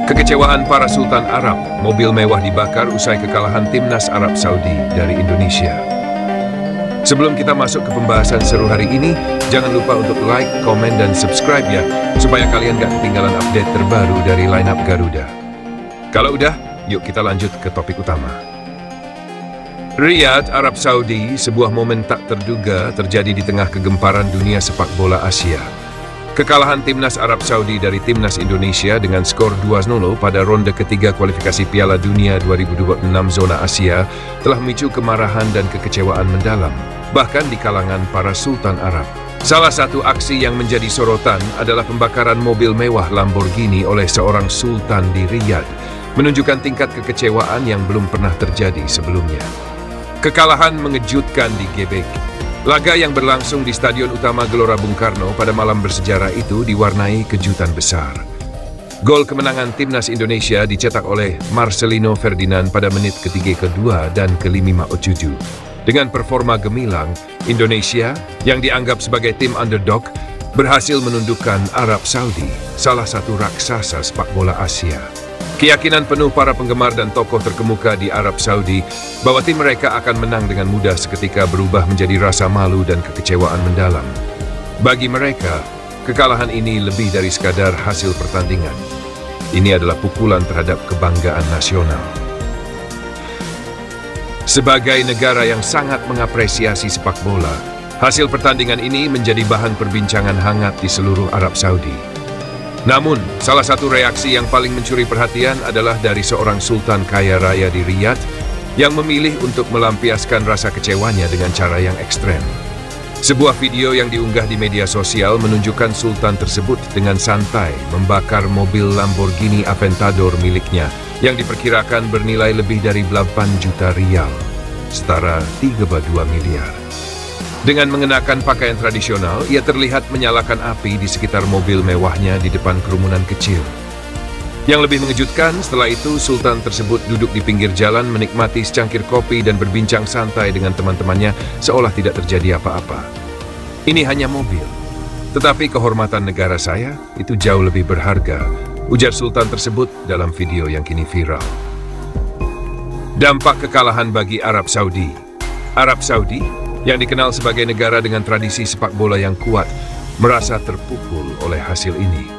Kekecewaan para Sultan Arab, mobil mewah dibakar usai kekalahan timnas Arab Saudi dari Indonesia. Sebelum kita masuk ke pembahasan seru hari ini, jangan lupa untuk like, komen, dan subscribe ya, supaya kalian gak ketinggalan update terbaru dari lineup Garuda. Kalau udah, yuk kita lanjut ke topik utama. Riyadh, Arab Saudi, sebuah momen tak terduga terjadi di tengah kegemparan dunia sepak bola Asia. Kekalahan timnas Arab Saudi dari timnas Indonesia dengan skor 2-0 pada ronde ketiga kualifikasi Piala Dunia 2026 zona Asia telah memicu kemarahan dan kekecewaan mendalam, bahkan di kalangan para Sultan Arab. Salah satu aksi yang menjadi sorotan adalah pembakaran mobil mewah Lamborghini oleh seorang sultan di Riyadh, menunjukkan tingkat kekecewaan yang belum pernah terjadi sebelumnya. Kekalahan mengejutkan di GBK. Laga yang berlangsung di Stadion Utama Gelora Bung Karno pada malam bersejarah itu diwarnai kejutan besar. Gol kemenangan timnas Indonesia dicetak oleh Marcelino Ferdinand pada menit ke-3, dan ke-57. Dengan performa gemilang, Indonesia yang dianggap sebagai tim underdog berhasil menundukkan Arab Saudi, salah satu raksasa sepak bola Asia. Keyakinan penuh para penggemar dan tokoh terkemuka di Arab Saudi bahwa tim mereka akan menang dengan mudah seketika berubah menjadi rasa malu dan kekecewaan mendalam. Bagi mereka, kekalahan ini lebih dari sekadar hasil pertandingan. Ini adalah pukulan terhadap kebanggaan nasional. Sebagai negara yang sangat mengapresiasi sepak bola, hasil pertandingan ini menjadi bahan perbincangan hangat di seluruh Arab Saudi. Namun, salah satu reaksi yang paling mencuri perhatian adalah dari seorang sultan kaya raya di Riyadh yang memilih untuk melampiaskan rasa kecewanya dengan cara yang ekstrem. Sebuah video yang diunggah di media sosial menunjukkan sultan tersebut dengan santai membakar mobil Lamborghini Aventador miliknya yang diperkirakan bernilai lebih dari 8 juta rial, setara 3,2 miliar. Dengan mengenakan pakaian tradisional, ia terlihat menyalakan api di sekitar mobil mewahnya di depan kerumunan kecil. Yang lebih mengejutkan, setelah itu Sultan tersebut duduk di pinggir jalan menikmati secangkir kopi dan berbincang santai dengan teman-temannya seolah tidak terjadi apa-apa. Ini hanya mobil, tetapi kehormatan negara saya itu jauh lebih berharga, ujar Sultan tersebut dalam video yang kini viral. Dampak kekalahan bagi Arab Saudi. Arab Saudi yang dikenal sebagai negara dengan tradisi sepak bola yang kuat, merasa terpukul oleh hasil ini.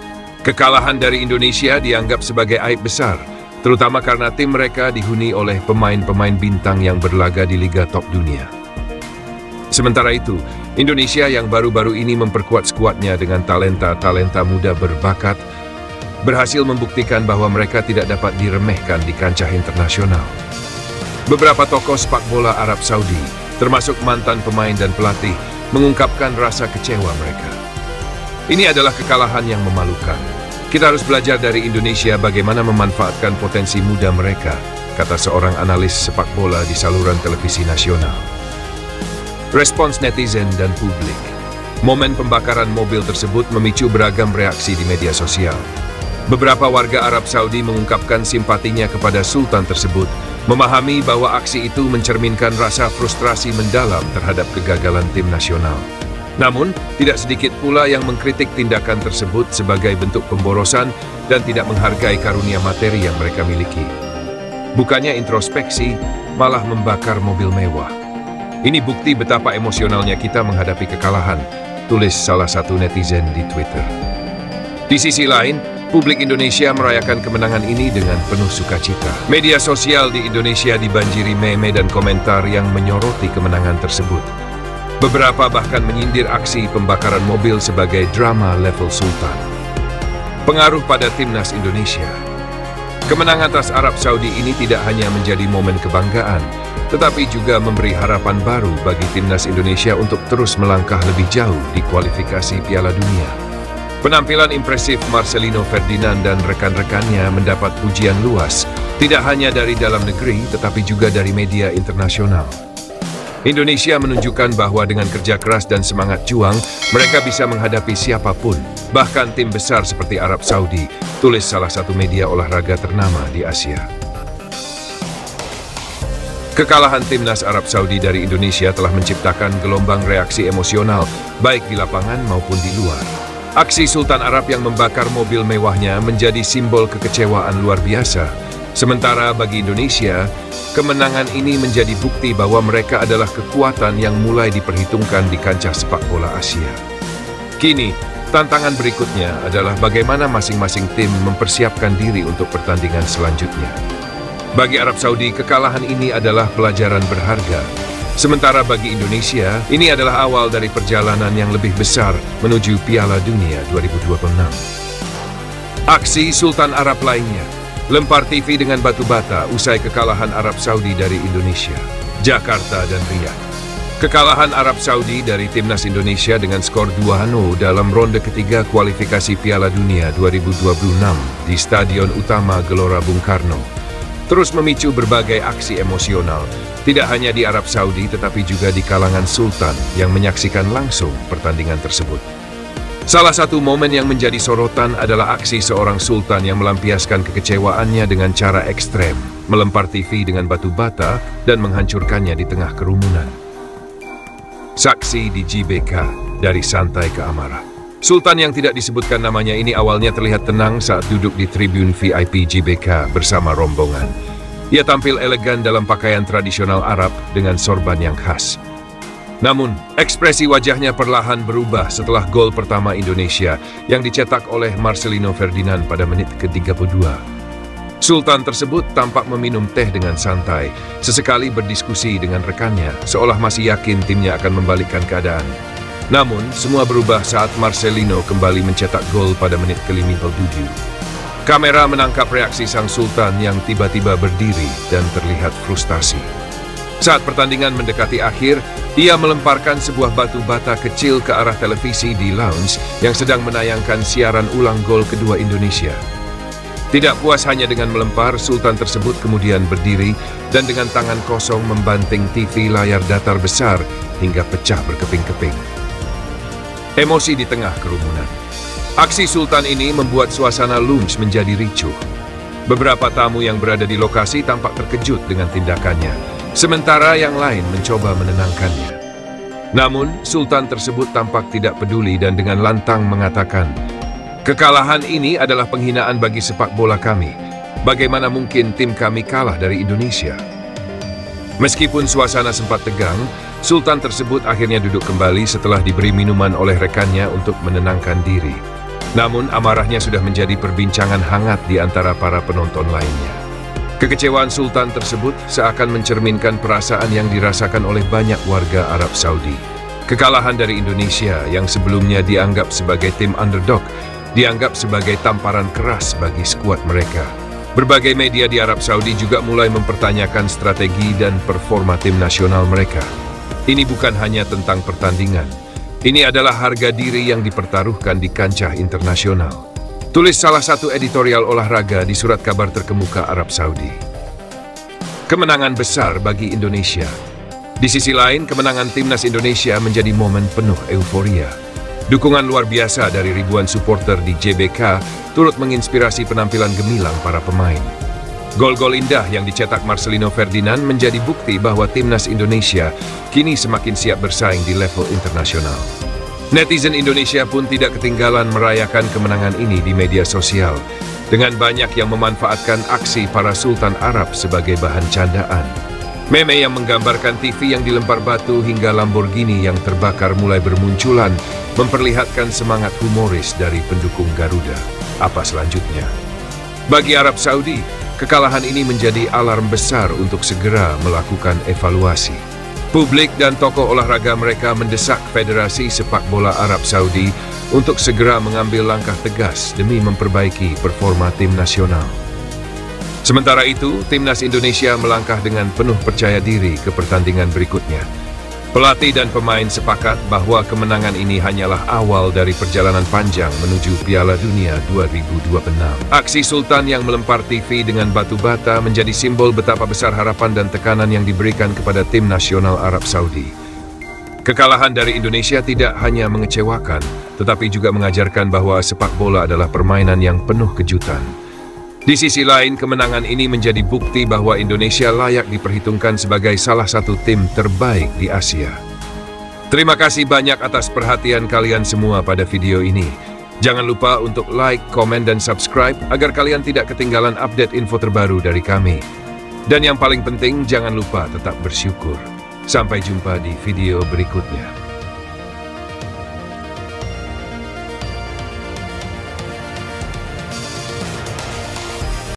Kekalahan dari Indonesia dianggap sebagai aib besar, terutama karena tim mereka dihuni oleh pemain-pemain bintang yang berlaga di liga top dunia. Sementara itu, Indonesia yang baru-baru ini memperkuat skuadnya dengan talenta-talenta muda berbakat, berhasil membuktikan bahwa mereka tidak dapat diremehkan di kancah internasional. Beberapa tokoh sepak bola Arab Saudi, termasuk mantan pemain dan pelatih, mengungkapkan rasa kecewa mereka. Ini adalah kekalahan yang memalukan. Kita harus belajar dari Indonesia bagaimana memanfaatkan potensi muda mereka, kata seorang analis sepak bola di saluran televisi nasional. Respons netizen dan publik. Momen pembakaran mobil tersebut memicu beragam reaksi di media sosial. Beberapa warga Arab Saudi mengungkapkan simpatinya kepada Sultan tersebut, memahami bahwa aksi itu mencerminkan rasa frustrasi mendalam terhadap kegagalan tim nasional. Namun, tidak sedikit pula yang mengkritik tindakan tersebut sebagai bentuk pemborosan dan tidak menghargai karunia materi yang mereka miliki. Bukannya introspeksi, malah membakar mobil mewah. Ini bukti betapa emosionalnya kita menghadapi kekalahan, tulis salah satu netizen di Twitter. Di sisi lain, publik Indonesia merayakan kemenangan ini dengan penuh sukacita. Media sosial di Indonesia dibanjiri meme dan komentar yang menyoroti kemenangan tersebut. Beberapa bahkan menyindir aksi pembakaran mobil sebagai drama level sultan. Pengaruh pada timnas Indonesia. Kemenangan atas Arab Saudi ini tidak hanya menjadi momen kebanggaan, tetapi juga memberi harapan baru bagi timnas Indonesia untuk terus melangkah lebih jauh di kualifikasi Piala Dunia. Penampilan impresif Marcelino Ferdinand dan rekan-rekannya mendapat pujian luas, tidak hanya dari dalam negeri, tetapi juga dari media internasional. Indonesia menunjukkan bahwa dengan kerja keras dan semangat juang, mereka bisa menghadapi siapapun, bahkan tim besar seperti Arab Saudi, tulis salah satu media olahraga ternama di Asia. Kekalahan timnas Arab Saudi dari Indonesia telah menciptakan gelombang reaksi emosional, baik di lapangan maupun di luar. Aksi Sultan Arab yang membakar mobil mewahnya menjadi simbol kekecewaan luar biasa. Sementara bagi Indonesia, kemenangan ini menjadi bukti bahwa mereka adalah kekuatan yang mulai diperhitungkan di kancah sepak bola Asia. Kini, tantangan berikutnya adalah bagaimana masing-masing tim mempersiapkan diri untuk pertandingan selanjutnya. Bagi Arab Saudi, kekalahan ini adalah pelajaran berharga. Sementara bagi Indonesia, ini adalah awal dari perjalanan yang lebih besar menuju Piala Dunia 2026. Aksi Sultan Arab lainnya, lempar TV dengan batu bata usai kekalahan Arab Saudi dari Indonesia, Jakarta dan Riyadh. Kekalahan Arab Saudi dari Timnas Indonesia dengan skor 2-0 dalam ronde ketiga kualifikasi Piala Dunia 2026 di Stadion Utama Gelora Bung Karno terus memicu berbagai aksi emosional, tidak hanya di Arab Saudi tetapi juga di kalangan Sultan yang menyaksikan langsung pertandingan tersebut. Salah satu momen yang menjadi sorotan adalah aksi seorang Sultan yang melampiaskan kekecewaannya dengan cara ekstrem, melempar TV dengan batu bata dan menghancurkannya di tengah kerumunan. Saksi di GBK, dari santai ke amarah. Sultan yang tidak disebutkan namanya ini awalnya terlihat tenang saat duduk di tribun VIP GBK bersama rombongan. Ia tampil elegan dalam pakaian tradisional Arab dengan sorban yang khas. Namun, ekspresi wajahnya perlahan berubah setelah gol pertama Indonesia yang dicetak oleh Marcelino Ferdinand pada menit ke-32. Sultan tersebut tampak meminum teh dengan santai, sesekali berdiskusi dengan rekannya, seolah masih yakin timnya akan membalikkan keadaan. Namun, semua berubah saat Marcelino kembali mencetak gol pada menit ke-57. Kamera menangkap reaksi sang Sultan yang tiba-tiba berdiri dan terlihat frustasi. Saat pertandingan mendekati akhir, ia melemparkan sebuah batu bata kecil ke arah televisi di lounge yang sedang menayangkan siaran ulang gol kedua Indonesia. Tidak puas hanya dengan melempar, Sultan tersebut kemudian berdiri dan dengan tangan kosong membanting TV layar datar besar hingga pecah berkeping-keping. Emosi di tengah kerumunan. Aksi Sultan ini membuat suasana lounge menjadi ricuh. Beberapa tamu yang berada di lokasi tampak terkejut dengan tindakannya, sementara yang lain mencoba menenangkannya. Namun, Sultan tersebut tampak tidak peduli dan dengan lantang mengatakan, "Kekalahan ini adalah penghinaan bagi sepak bola kami. Bagaimana mungkin tim kami kalah dari Indonesia?" Meskipun suasana sempat tegang, Sultan tersebut akhirnya duduk kembali setelah diberi minuman oleh rekannya untuk menenangkan diri. Namun, amarahnya sudah menjadi perbincangan hangat di antara para penonton lainnya. Kekecewaan Sultan tersebut seakan mencerminkan perasaan yang dirasakan oleh banyak warga Arab Saudi. Kekalahan dari Indonesia yang sebelumnya dianggap sebagai tim underdog, dianggap sebagai tamparan keras bagi skuad mereka. Berbagai media di Arab Saudi juga mulai mempertanyakan strategi dan performa tim nasional mereka. Ini bukan hanya tentang pertandingan. Ini adalah harga diri yang dipertaruhkan di kancah internasional. Tulis salah satu editorial olahraga di surat kabar terkemuka Arab Saudi. Kemenangan besar bagi Indonesia. Di sisi lain, kemenangan timnas Indonesia menjadi momen penuh euforia. Dukungan luar biasa dari ribuan supporter di JBK turut menginspirasi penampilan gemilang para pemain. Gol-gol indah yang dicetak Marcelino Ferdinand menjadi bukti bahwa timnas Indonesia kini semakin siap bersaing di level internasional. Netizen Indonesia pun tidak ketinggalan merayakan kemenangan ini di media sosial, dengan banyak yang memanfaatkan aksi para Sultan Arab sebagai bahan candaan. Meme yang menggambarkan TV yang dilempar batu hingga Lamborghini yang terbakar mulai bermunculan, memperlihatkan semangat humoris dari pendukung Garuda. Apa selanjutnya? Bagi Arab Saudi, kekalahan ini menjadi alarm besar untuk segera melakukan evaluasi. Publik dan tokoh olahraga mereka mendesak Federasi Sepak Bola Arab Saudi untuk segera mengambil langkah tegas demi memperbaiki performa tim nasional. Sementara itu, timnas Indonesia melangkah dengan penuh percaya diri ke pertandingan berikutnya. Pelatih dan pemain sepakat bahwa kemenangan ini hanyalah awal dari perjalanan panjang menuju Piala Dunia 2026. Aksi Sultan yang melempar TV dengan batu bata menjadi simbol betapa besar harapan dan tekanan yang diberikan kepada tim nasional Arab Saudi. Kekalahan dari Indonesia tidak hanya mengecewakan, tetapi juga mengajarkan bahwa sepak bola adalah permainan yang penuh kejutan. Di sisi lain, kemenangan ini menjadi bukti bahwa Indonesia layak diperhitungkan sebagai salah satu tim terbaik di Asia. Terima kasih banyak atas perhatian kalian semua pada video ini. Jangan lupa untuk like, komen, dan subscribe agar kalian tidak ketinggalan update info terbaru dari kami. Dan yang paling penting, jangan lupa tetap bersyukur. Sampai jumpa di video berikutnya.